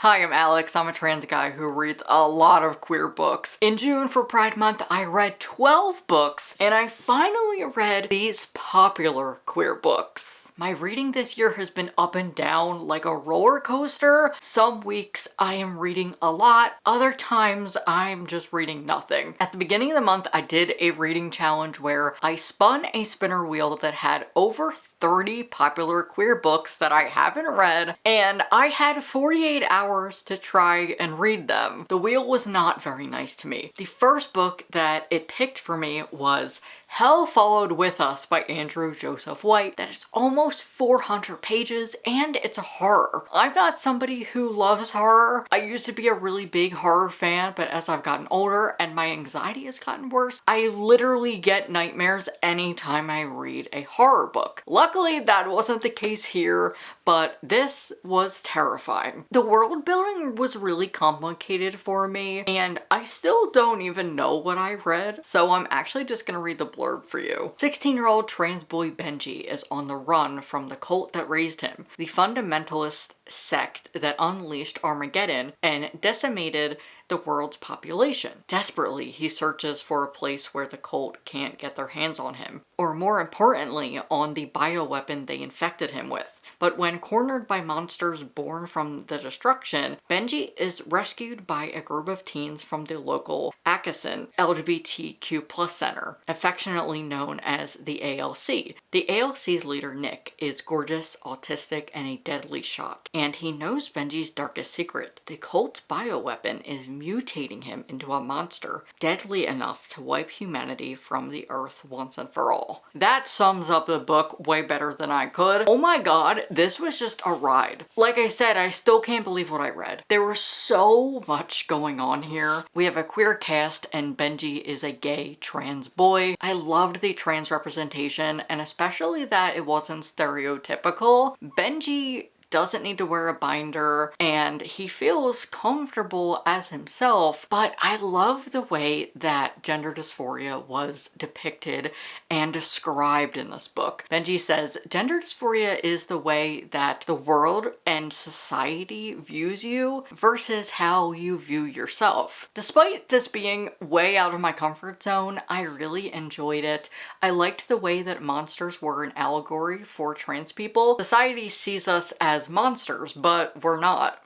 Hi, I'm Alex. I'm a trans guy who reads a lot of queer books. In June for Pride Month, I read 12 books, and I finally read these popular queer books. My reading this year has been up and down like a roller coaster. Some weeks I am reading a lot, other times I'm just reading nothing. At the beginning of the month, I did a reading challenge where I spun a spinner wheel that had over 30 popular queer books that I haven't read, and I had 48 hours to try and read them. The wheel was not very nice to me. The first book that it picked for me was Hell Followed With Us by Andrew Joseph White. That is almost 400 pages and it's a horror. I'm not somebody who loves horror. I used to be a really big horror fan, but as I've gotten older and my anxiety has gotten worse, I literally get nightmares anytime I read a horror book. Luckily, that wasn't the case here, but this was terrifying. The world building was really complicated for me, and I still don't even know what I read, so I'm actually just gonna read the blurb for you. 16-year-old trans boy Benji is on the run from the cult that raised him, the fundamentalist sect that unleashed Armageddon and decimated the world's population. Desperately, he searches for a place where the cult can't get their hands on him, or more importantly, on the bioweapon they infected him with. But when cornered by monsters born from the destruction, Benji is rescued by a group of teens from the local Atkinson LGBTQ+ center, affectionately known as the ALC. The ALC's leader, Nick, is gorgeous, autistic, and a deadly shot, and he knows Benji's darkest secret. The cult's bioweapon is mutating him into a monster, deadly enough to wipe humanity from the earth once and for all. That sums up the book way better than I could. Oh my god, this was just a ride. Like I said, I still can't believe what I read. There was so much going on here. We have a queer cast and Benji is a gay trans boy. I loved the trans representation and especially that it wasn't stereotypical. Benji doesn't need to wear a binder and he feels comfortable as himself, but I love the way that gender dysphoria was depicted and described in this book. Benji says, gender dysphoria is the way that the world and society views you versus how you view yourself. Despite this being way out of my comfort zone, I really enjoyed it. I liked the way that monsters were an allegory for trans people. Society sees us as monsters, but we're not.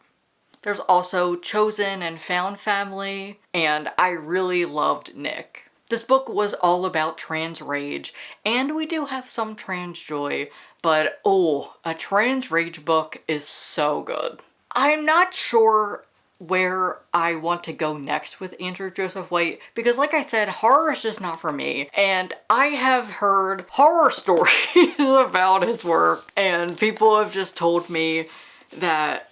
There's also chosen and found family, and I really loved Nick. This book was all about trans rage, and we do have some trans joy, but oh, a trans rage book is so good. I'm not sure where I want to go next with Andrew Joseph White because like I said, horror is just not for me, and I have heard horror stories about his work and people have just told me that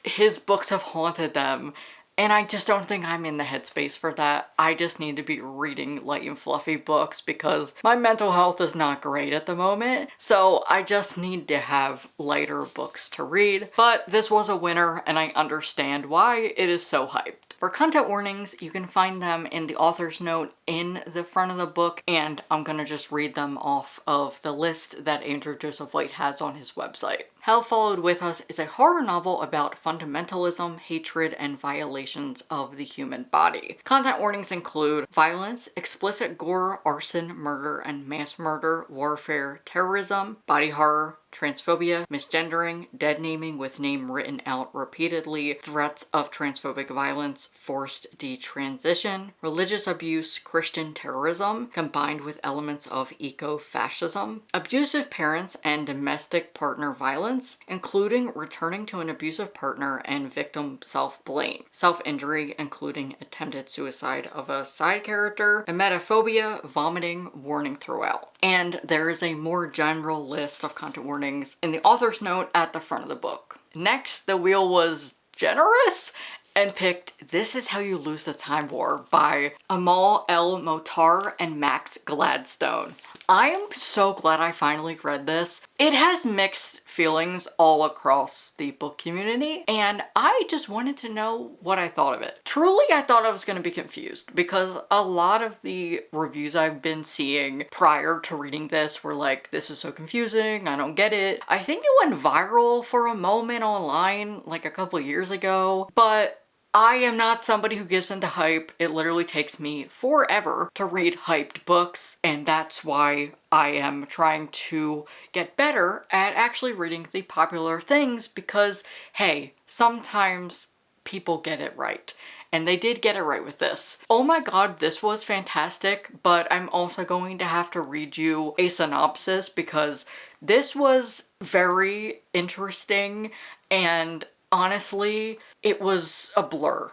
his books have haunted them, and I just don't think I'm in the headspace for that. I just need to be reading light and fluffy books because my mental health is not great at the moment, so I just need to have lighter books to read. But this was a winner and I understand why it is so hyped. For content warnings, you can find them in the author's note in the front of the book, and I'm gonna just read them off of the list that Andrew Joseph White has on his website. Hell Followed With Us is a horror novel about fundamentalism, hatred, and violations of the human body. Content warnings include violence, explicit gore, arson, murder, and mass murder, warfare, terrorism, body horror, transphobia, misgendering, dead naming with name written out repeatedly, threats of transphobic violence, forced detransition, religious abuse, Christian terrorism, combined with elements of eco-fascism, abusive parents and domestic partner violence, including returning to an abusive partner and victim self-blame, self-injury, including attempted suicide of a side character, emetophobia, vomiting, warning throughout. And there is a more general list of content warnings in the author's note at the front of the book. Next, the wheel was generous and picked This Is How You Lose the Time War by Amal El Motar and Max Gladstone. I am so glad I finally read this. it has mixed feelings all across the book community, and I just wanted to know what I thought of it. Truly, I thought I was going to be confused because a lot of the reviews I've been seeing prior to reading this were like, this is so confusing, I don't get it. I think it went viral for a moment online like a couple years ago, but I am not somebody who gives into hype. It literally takes me forever to read hyped books, and that's why I am trying to get better at actually reading the popular things because, hey, sometimes people get it right. And they did get it right with this. Oh my god, this was fantastic, but I'm also going to have to read you a synopsis because this was very interesting and honestly, it was a blur.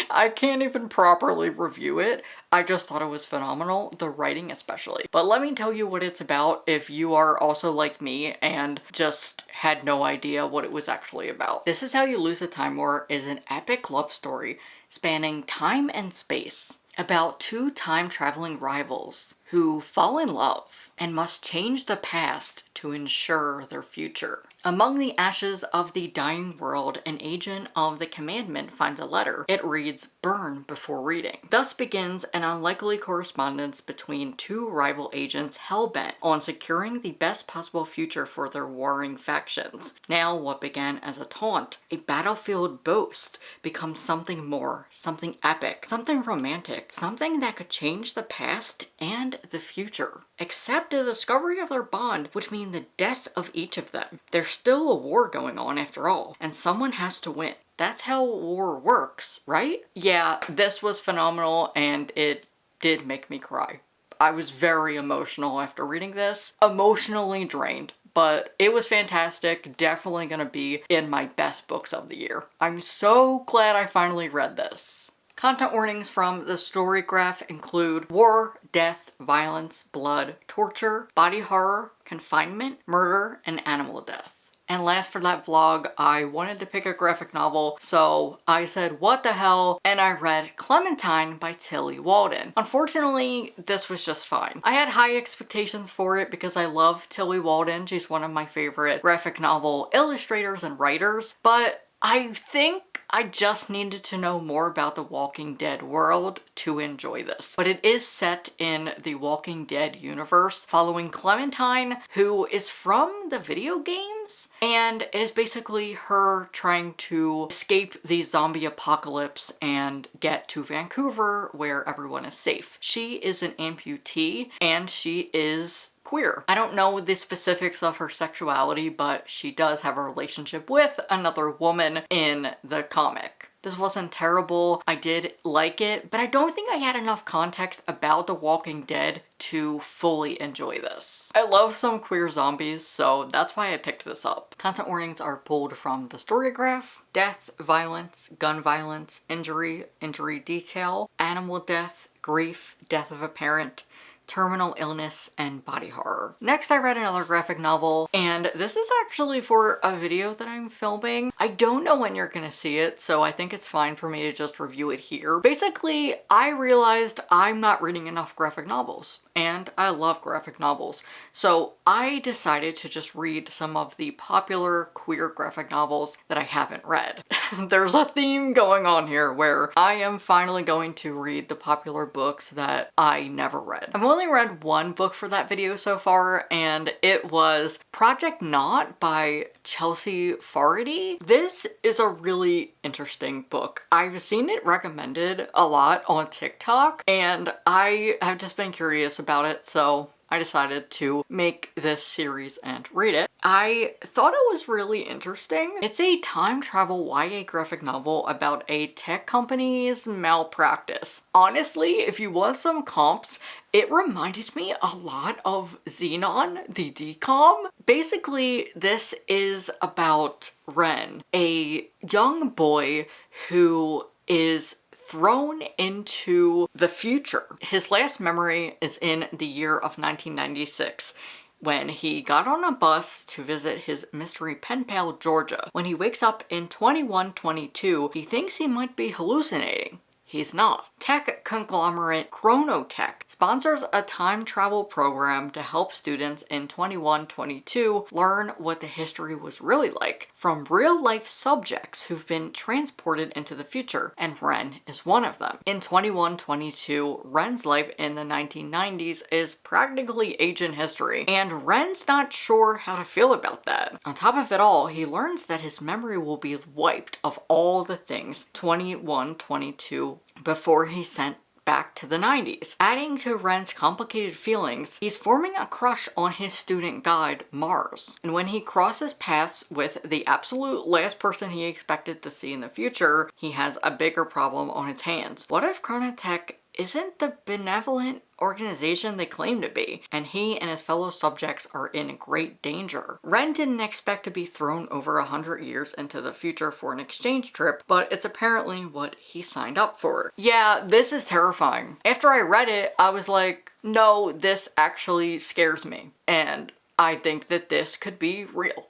I can't even properly review it. I just thought it was phenomenal, the writing especially. But let me tell you what it's about if you are also like me and just had no idea what it was actually about. This Is How You Lose a Time War is an epic love story spanning time and space about two time-traveling rivals who fall in love and must change the past to ensure their future. Among the ashes of the dying world, an agent of the commandment finds a letter. It reads, "Burn before reading." Thus begins an unlikely correspondence between two rival agents hell-bent on securing the best possible future for their warring factions. Now, what began as a taunt, a battlefield boast, becomes something more, something epic, something romantic, something that could change the past and the future. Except the discovery of their bond would mean the death of each of them. There's still a war going on after all, and someone has to win. That's how war works, right? Yeah, this was phenomenal and it did make me cry. I was very emotional after reading this. Emotionally drained. But it was fantastic, definitely gonna be in my best books of the year. I'm so glad I finally read this. Content warnings from the story graph include war, death, violence, blood, torture, body horror, confinement, murder, and animal death. And last for that vlog, I wanted to pick a graphic novel, so I said what the hell, and I read Clementine by Tillie Walden. Unfortunately, this was just fine. I had high expectations for it because I love Tillie Walden. She's one of my favorite graphic novel illustrators and writers, but I think I just needed to know more about the Walking Dead world to enjoy this. But it is set in the Walking Dead universe, following Clementine, who is from the video games, and it is basically her trying to escape the zombie apocalypse and get to Vancouver where everyone is safe. She is an amputee and she is queer. I don't know the specifics of her sexuality, but she does have a relationship with another woman in the comic. This wasn't terrible. I did like it, but I don't think I had enough context about The Walking Dead to fully enjoy this. I love some queer zombies, so that's why I picked this up. Content warnings are pulled from the story graph: death, violence, gun violence, injury, injury detail, animal death, grief, death of a parent, terminal illness, and body horror. Next, I read another graphic novel, and this is actually for a video that I'm filming. I don't know when you're gonna see it, so I think it's fine for me to just review it here. Basically, I realized I'm not reading enough graphic novels, and I love graphic novels. So I decided to just read some of the popular queer graphic novels that I haven't read. There's a theme going on here where I am finally going to read the popular books that I never read. I've only read one book for that video so far, and it was Project Nought by Chelsea Farady. This is a really interesting book. I've seen it recommended a lot on TikTok, and I have just been curious about it, so I decided to make this series and read it. I thought it was really interesting. It's a time travel YA graphic novel about a tech company's malpractice. Honestly, if you want some comps, it reminded me a lot of Xenon, the DCOM. Basically, this is about Ren, a young boy who is thrown into the future. His last memory is in the year of 1996, when he got on a bus to visit his mystery pen pal Georgia. When he wakes up in 2122, he thinks he might be hallucinating. He's not. Tech conglomerate Chronotech sponsors a time travel program to help students in 2122 learn what the history was really like from real-life subjects who've been transported into the future, and Ren is one of them. In 2122, Ren's life in the 1990s is practically ancient history, and Ren's not sure how to feel about that. On top of it all, he learns that his memory will be wiped of all the things 2122 before he's sent back to the 90s. Adding to Ren's complicated feelings, he's forming a crush on his student guide, Mars. And when he crosses paths with the absolute last person he expected to see in the future, he has a bigger problem on his hands. What if Chronotech isn't the benevolent organization they claim to be, and he and his fellow subjects are in great danger? Ren didn't expect to be thrown over 100 years into the future for an exchange trip, but it's apparently what he signed up for. Yeah, this is terrifying. After I read it, I was like, no, this actually scares me, and I think that this could be real.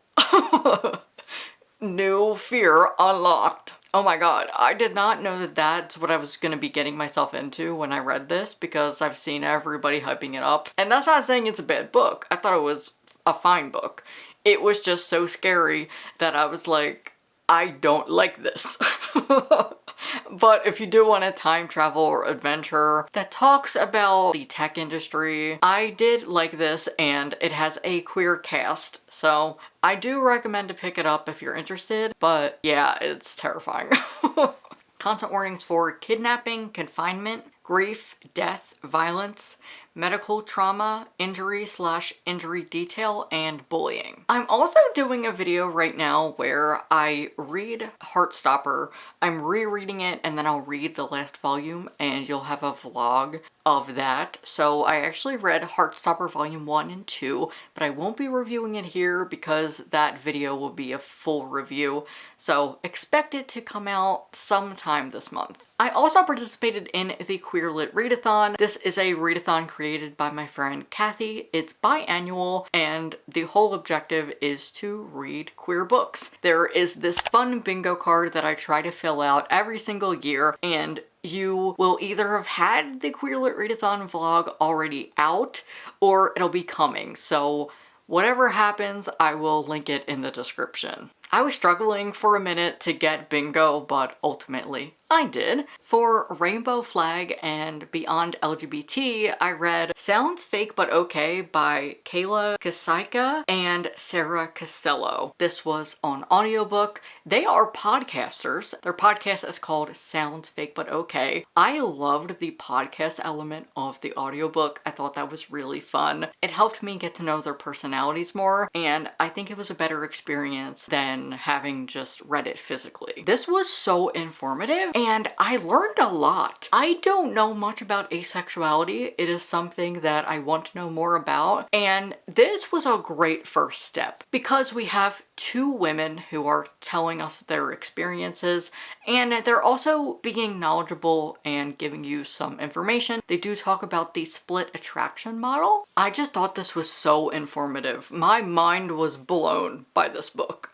New fear unlocked. Oh my god, I did not know that that's what I was gonna be getting myself into when I read this, because I've seen everybody hyping it up. And that's not saying it's a bad book. I thought it was a fine book. It was just so scary that I was like, I don't like this. But if you do want a time travel or adventure that talks about the tech industry, I did like this, and it has a queer cast, so I do recommend to pick it up if you're interested, but yeah, it's terrifying. Content warnings for kidnapping, confinement, grief, death, violence, medical trauma, injury/injury detail, and bullying. I'm also doing a video right now where I read Heartstopper. I'm rereading it, and then I'll read the last volume, and you'll have a vlog of that. So I actually read Heartstopper volume 1 and 2, but I won't be reviewing it here because that video will be a full review. So expect it to come out sometime this month. I also participated in the Queer Lit Readathon. This is a readathon created by my friend Kathy. It's biannual, and the whole objective is to read queer books. There is this fun bingo card that I try to fill out every single year, and you will either have had the Queer Lit Readathon vlog already out, or it'll be coming. So whatever happens, I will link it in the description. I was struggling for a minute to get bingo, but ultimately I did. For Rainbow Flag and Beyond LGBT, I read Sounds Fake But Okay by Kayla Kasaika and Sarah Costello. This was on audiobook. They are podcasters. Their podcast is called Sounds Fake But Okay. I loved the podcast element of the audiobook. I thought that was really fun. It helped me get to know their personalities more, and I think it was a better experience than having just read it physically. This was so informative, and I learned a lot. I don't know much about asexuality. It is something that I want to know more about, and this was a great first step because we have two women who are telling us their experiences, and they're also being knowledgeable and giving you some information. They do talk about the split attraction model. I just thought this was so informative. My mind was blown by this book.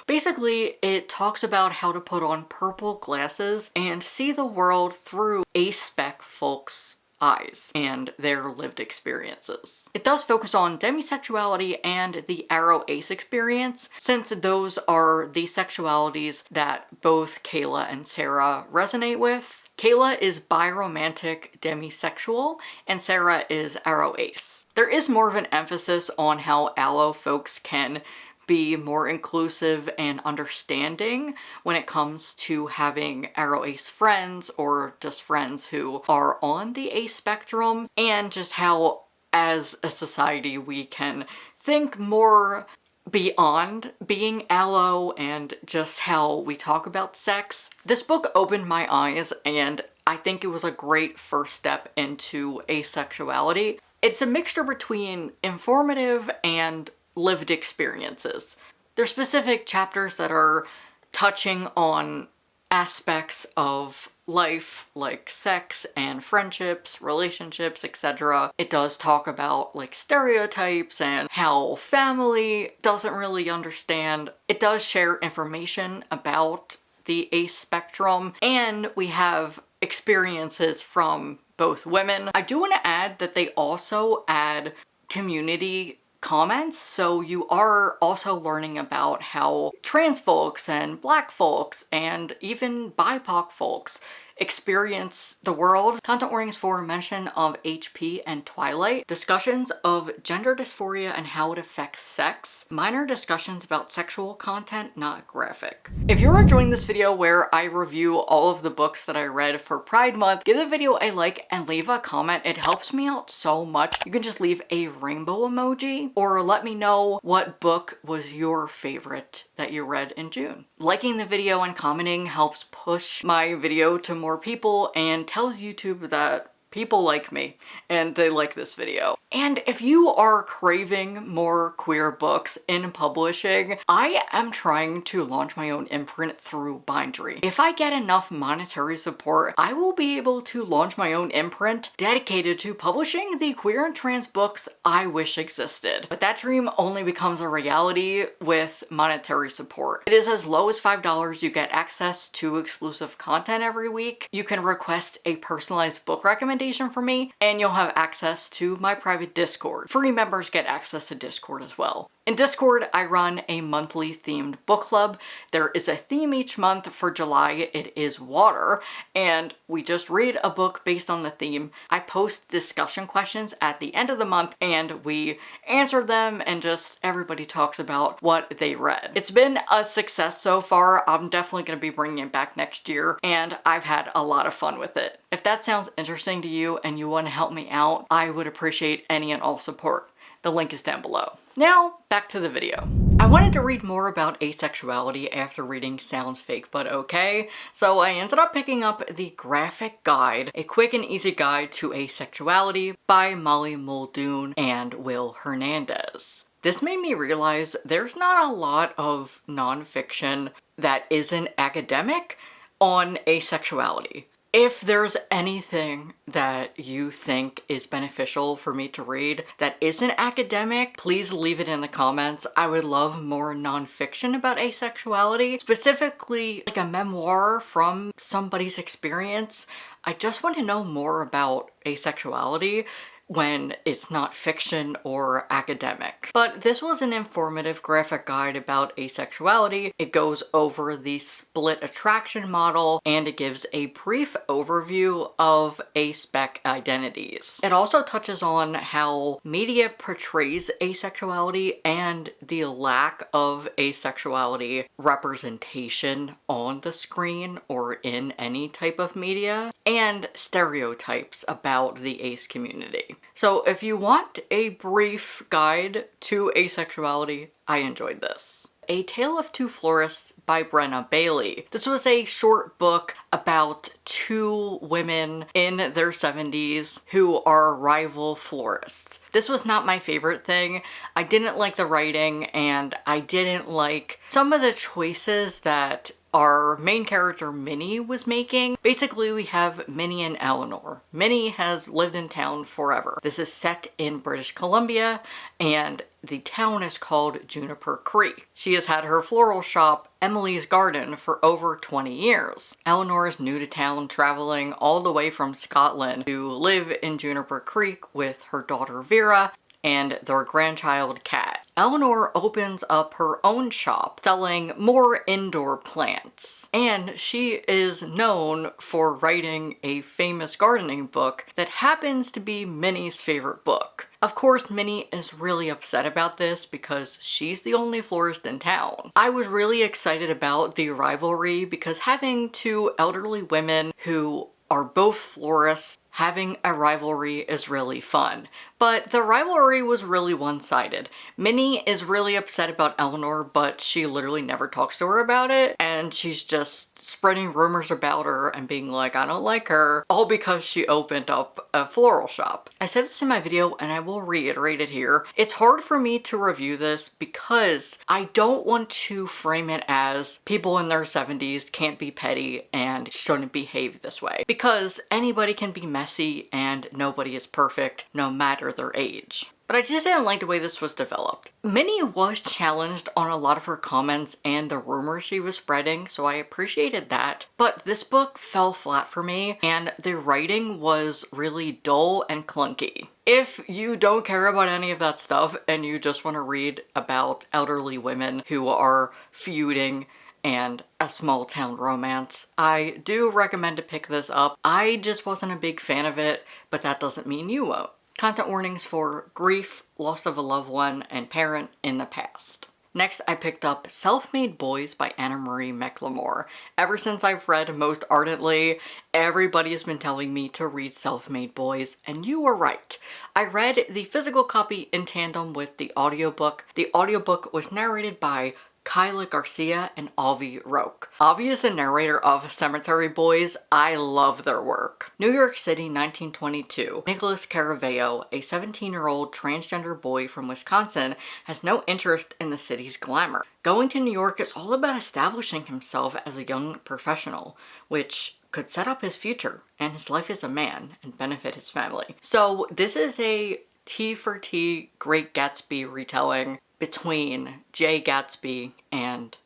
Basically, it talks about how to put on purple glasses and see the world through aspec folks' eyes and their lived experiences. It does focus on demisexuality and the aro ace experience, since those are the sexualities that both Kayla and Sarah resonate with. Kayla is biromantic demisexual, and Sarah is aro ace. There is more of an emphasis on how allo folks can be more inclusive and understanding when it comes to having aro ace friends or just friends who are on the ace spectrum, and just how as a society we can think more beyond being allo and just how we talk about sex. This book opened my eyes, and I think it was a great first step into asexuality. It's a mixture between informative and lived experiences. There's specific chapters that are touching on aspects of life like sex and friendships, relationships, etc. It does talk about like stereotypes and how family doesn't really understand. It does share information about the ace spectrum, and we have experiences from both women. I do want to add that they also add community comments, so you are also learning about how trans folks and black folks and even BIPOC folks experience the world. Content warnings for mention of HP and Twilight, discussions of gender dysphoria and how it affects sex, minor discussions about sexual content, not graphic. If you're enjoying this video where I review all of the books that I read for Pride Month, give the video a like and leave a comment. It helps me out so much. You can just leave a rainbow emoji or let me know what book was your favorite that you read in June. Liking the video and commenting helps push my video to more people and tells YouTube that people like me and they like this video. And if you are craving more queer books in publishing, I am trying to launch my own imprint through BINDERY. If I get enough monetary support, I will be able to launch my own imprint dedicated to publishing the queer and trans books I wish existed. But that dream only becomes a reality with monetary support. It is as low as $5. You get access to exclusive content every week. You can request a personalized book recommendation from me, and you'll have access to my private Discord. Free members get access to Discord as well. In Discord, I run a monthly themed book club. There is a theme each month. For July, it is water, and we just read a book based on the theme. I post discussion questions at the end of the month, and we answer them, and just everybody talks about what they read. It's been a success so far. I'm definitely going to be bringing it back next year, and I've had a lot of fun with it. If that sounds interesting to you and you want to help me out, I would appreciate any and all support. The link is down below. Now, back to the video. I wanted to read more about asexuality after reading Sounds Fake But Okay, so I ended up picking up the graphic guide, A Quick and Easy Guide to Asexuality by Molly Muldoon and Will Hernandez. This made me realize there's not a lot of nonfiction that isn't academic on asexuality. If there's anything that you think is beneficial for me to read that isn't academic, please leave it in the comments. I would love more nonfiction about asexuality, specifically like a memoir from somebody's experience. I just want to know more about asexuality when it's not fiction or academic. But this was an informative graphic guide about asexuality. It goes over the split attraction model and it gives a brief overview of aspec identities. It also touches on how media portrays asexuality and the lack of asexuality representation on the screen or in any type of media, and stereotypes about the ace community. So if you want a brief guide to asexuality, I enjoyed this. A Tale of Two Florists by Brenna Bailey. This was a short book about two women in their 70s who are rival florists. This was not my favorite thing. I didn't like the writing, and I didn't like some of the choices that our main character Minnie was making. Basically, we have Minnie and Eleanor. Minnie has lived in town forever. This is set in British Columbia, and the town is called Juniper Creek. She has had her floral shop, Emily's Garden, for over 20 years. Eleanor is new to town, traveling all the way from Scotland to live in Juniper Creek with her daughter Vera and their grandchild Kat. Eleanor opens up her own shop selling more indoor plants, and she is known for writing a famous gardening book that happens to be Minnie's favorite book. Of course, Minnie is really upset about this because she's the only florist in town. I was really excited about the rivalry because having two elderly women who are both florists, having a rivalry is really fun. But the rivalry was really one-sided. Minnie is really upset about Eleanor, but she literally never talks to her about it, and she's just spreading rumors about her and being like, I don't like her, all because she opened up a floral shop. I said this in my video and I will reiterate it here. It's hard for me to review this because I don't want to frame it as people in their 70s can't be petty and shouldn't behave this way, because anybody can be messy and nobody is perfect no matter their age. but I just didn't like the way this was developed. Minnie was challenged on a lot of her comments and the rumors she was spreading, so I appreciated that. But this book fell flat for me, and the writing was really dull and clunky. If you don't care about any of that stuff and you just want to read about elderly women who are feuding and a small town romance, I do recommend to pick this up. I just wasn't a big fan of it, but that doesn't mean you won't. Content warnings for grief, loss of a loved one, and parent in the past. Next, I picked up Self-Made Boys by Anna Marie McLemore. Ever since I've read Most Ardently, everybody has been telling me to read Self-Made Boys, and you were right. I read the physical copy in tandem with the audiobook. The audiobook was narrated by Kyla Garcia and Avi Roque. Avi is the narrator of Cemetery Boys. I love their work. New York City, 1922. Nicholas Caraveo, a 17-year-old transgender boy from Wisconsin, has no interest in the city's glamour. Going to New York is all about establishing himself as a young professional, which could set up his future and his life as a man and benefit his family. So this is a T for T Great Gatsby retelling between Jay Gatsby and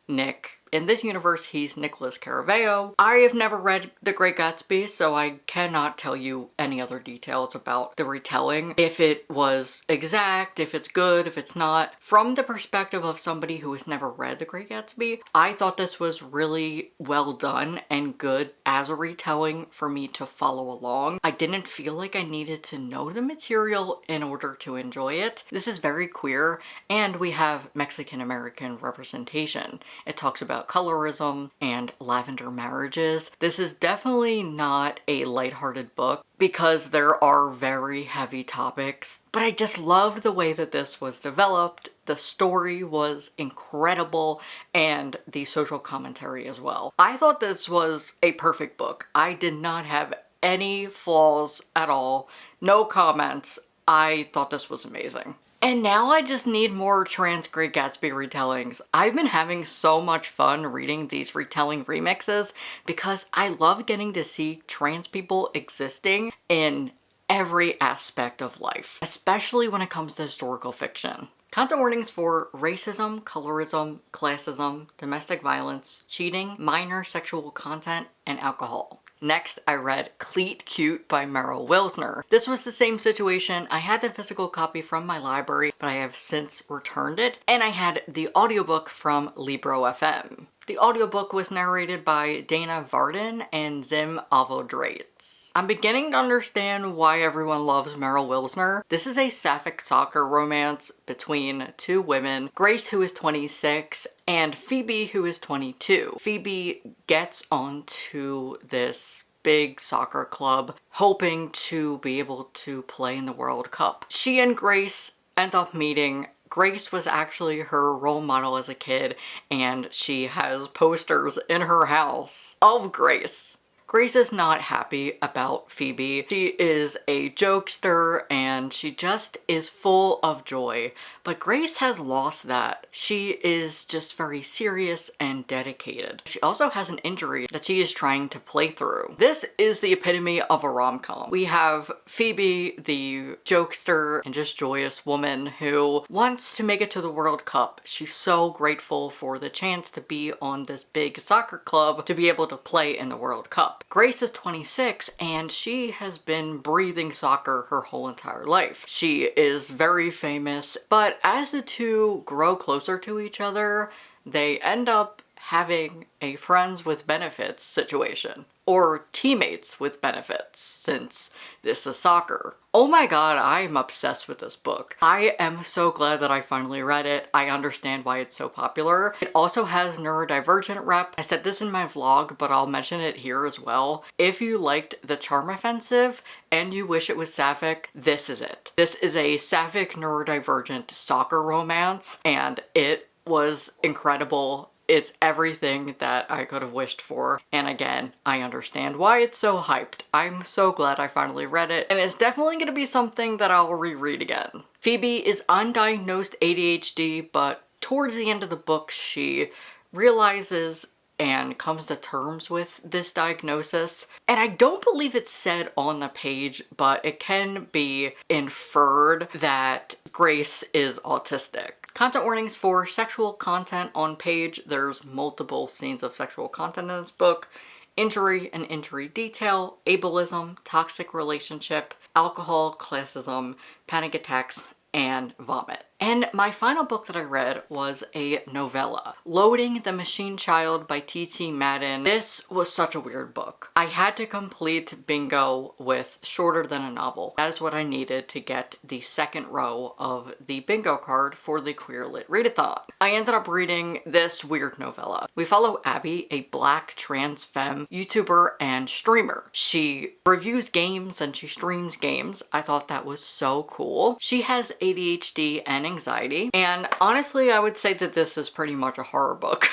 Nick. In this universe, he's Nicholas Caraveo. I have never read The Great Gatsby, so I cannot tell you any other details about the retelling. If it was exact, if it's good, if it's not. From the perspective of somebody who has never read The Great Gatsby, I thought this was really well done and good as a retelling for me to follow along. I didn't feel like I needed to know the material in order to enjoy it. This is very queer, and we have Mexican-American representation. It talks about colorism and lavender marriages. This is definitely not a lighthearted book because there are very heavy topics, but I just loved the way that this was developed. The story was incredible and the social commentary as well. I thought this was a perfect book. I did not have any flaws at all, no comments. I thought this was amazing. And now I just need more trans Great Gatsby retellings. I've been having so much fun reading these retelling remixes because I love getting to see trans people existing in every aspect of life, especially when it comes to historical fiction. Content warnings for racism, colorism, classism, domestic violence, cheating, minor sexual content, and alcohol. Next, I read Cleat Cute by Meryl Wilsner. This was the same situation. I had the physical copy from my library, but I have since returned it, and I had the audiobook from Libro FM. The audiobook was narrated by Dana Varden and Zim Avodrates. I'm beginning to understand why everyone loves Meryl Wilsner. This is a sapphic soccer romance between two women, Grace, who is 26, and Phoebe, who is 22. Phoebe gets onto this big soccer club, hoping to be able to play in the World Cup. She and Grace end up meeting. Grace was actually her role model as a kid, and she has posters in her house of Grace. Grace is not happy about Phoebe. She is a jokester and she just is full of joy. But Grace has lost that. She is just very serious and dedicated. She also has an injury that she is trying to play through. This is the epitome of a rom-com. We have Phoebe, the jokester and just joyous woman who wants to make it to the World Cup. She's so grateful for the chance to be on this big soccer club to be able to play in the World Cup. Grace is 26 and she has been breathing soccer her whole entire life. She is very famous, but as the two grow closer to each other, they end up having a friends with benefits situation. Or teammates with benefits, since this is soccer. Oh my god, I'm obsessed with this book. I am so glad that I finally read it. I understand why it's so popular. It also has neurodivergent rep. I said this in my vlog, but I'll mention it here as well. If you liked The Charm Offensive and you wish it was sapphic, this is it. This is a sapphic neurodivergent soccer romance, and it was incredible. It's everything that I could have wished for. And again, I understand why it's so hyped. I'm so glad I finally read it. And it's definitely going to be something that I'll reread again. Phoebe is undiagnosed ADHD, but towards the end of the book, she realizes and comes to terms with this diagnosis. And I don't believe it's said on the page, but it can be inferred that Grace is autistic. Content warnings for sexual content on page. There's multiple scenes of sexual content in this book. Injury and injury detail, ableism, toxic relationship, alcohol, classism, panic attacks, and vomit. And my final book that I read was a novella, Loading the Machine Child by T.T. Madden. This was such a weird book. I had to complete bingo with shorter than a novel. That is what I needed to get the second row of the bingo card for the Queer Lit Readathon. I ended up reading this weird novella. We follow Abby, a black trans femme YouTuber and streamer. She reviews games and she streams games. I thought that was so cool. She has ADHD and anxiety, and honestly I would say that this is pretty much a horror book.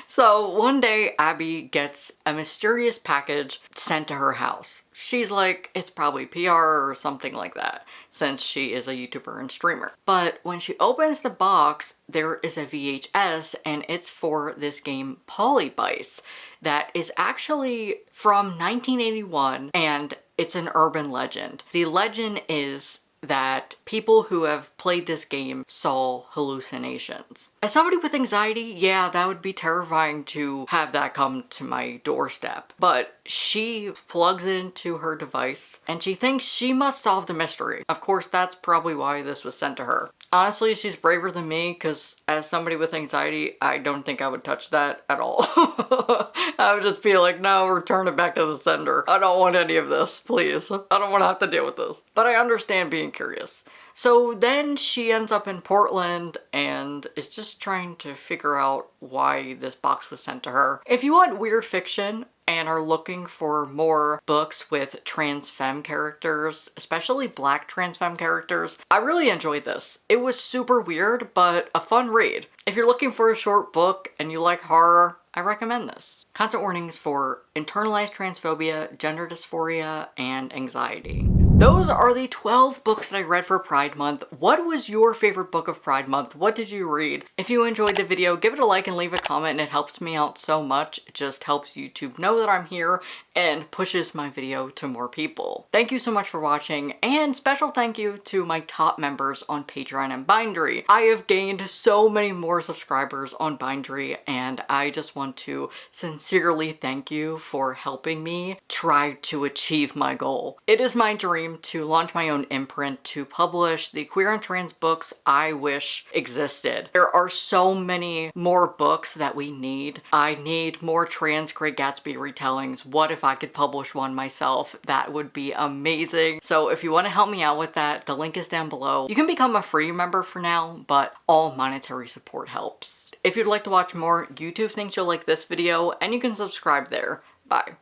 So one day Abby gets a mysterious package sent to her house. She's like, it's probably PR or something like that, since she is a YouTuber and streamer. But when she opens the box, there is a VHS, and it's for this game Polybice that is actually from 1981, and it's an urban legend. The legend is that people who have played this game saw hallucinations. As somebody with anxiety, yeah, that would be terrifying to have that come to my doorstep. But she plugs it into her device and she thinks she must solve the mystery. Of course, that's probably why this was sent to her. Honestly, she's braver than me, because as somebody with anxiety, I don't think I would touch that at all. I would just be like, no, return it back to the sender. I don't want any of this, please. I don't want to have to deal with this. But I understand being curious. So then she ends up in Portland and is just trying to figure out why this box was sent to her. If you want weird fiction and are looking for more books with trans femme characters, especially black trans femme characters, I really enjoyed this. It was super weird, but a fun read. If you're looking for a short book and you like horror, I recommend this. Content warnings for internalized transphobia, gender dysphoria, and anxiety. Those are the 12 books that I read for Pride Month. What was your favorite book of Pride Month? What did you read? If you enjoyed the video, give it a like and leave a comment. It helps me out so much. It just helps YouTube know that I'm here and pushes my video to more people. Thank you so much for watching, and special thank you to my top members on Patreon and Bindery. I have gained so many more subscribers on Bindery, and I just want to sincerely thank you for helping me try to achieve my goal. It is my dream to launch my own imprint to publish the queer and trans books I wish existed. There are so many more books that we need. I need more trans Great Gatsby retellings. What if I could publish one myself? That would be amazing. So if you want to help me out with that, the link is down below. You can become a free member for now, but all monetary support helps. If you'd like to watch more YouTube things, you'll like this video, and you can subscribe there. Bye.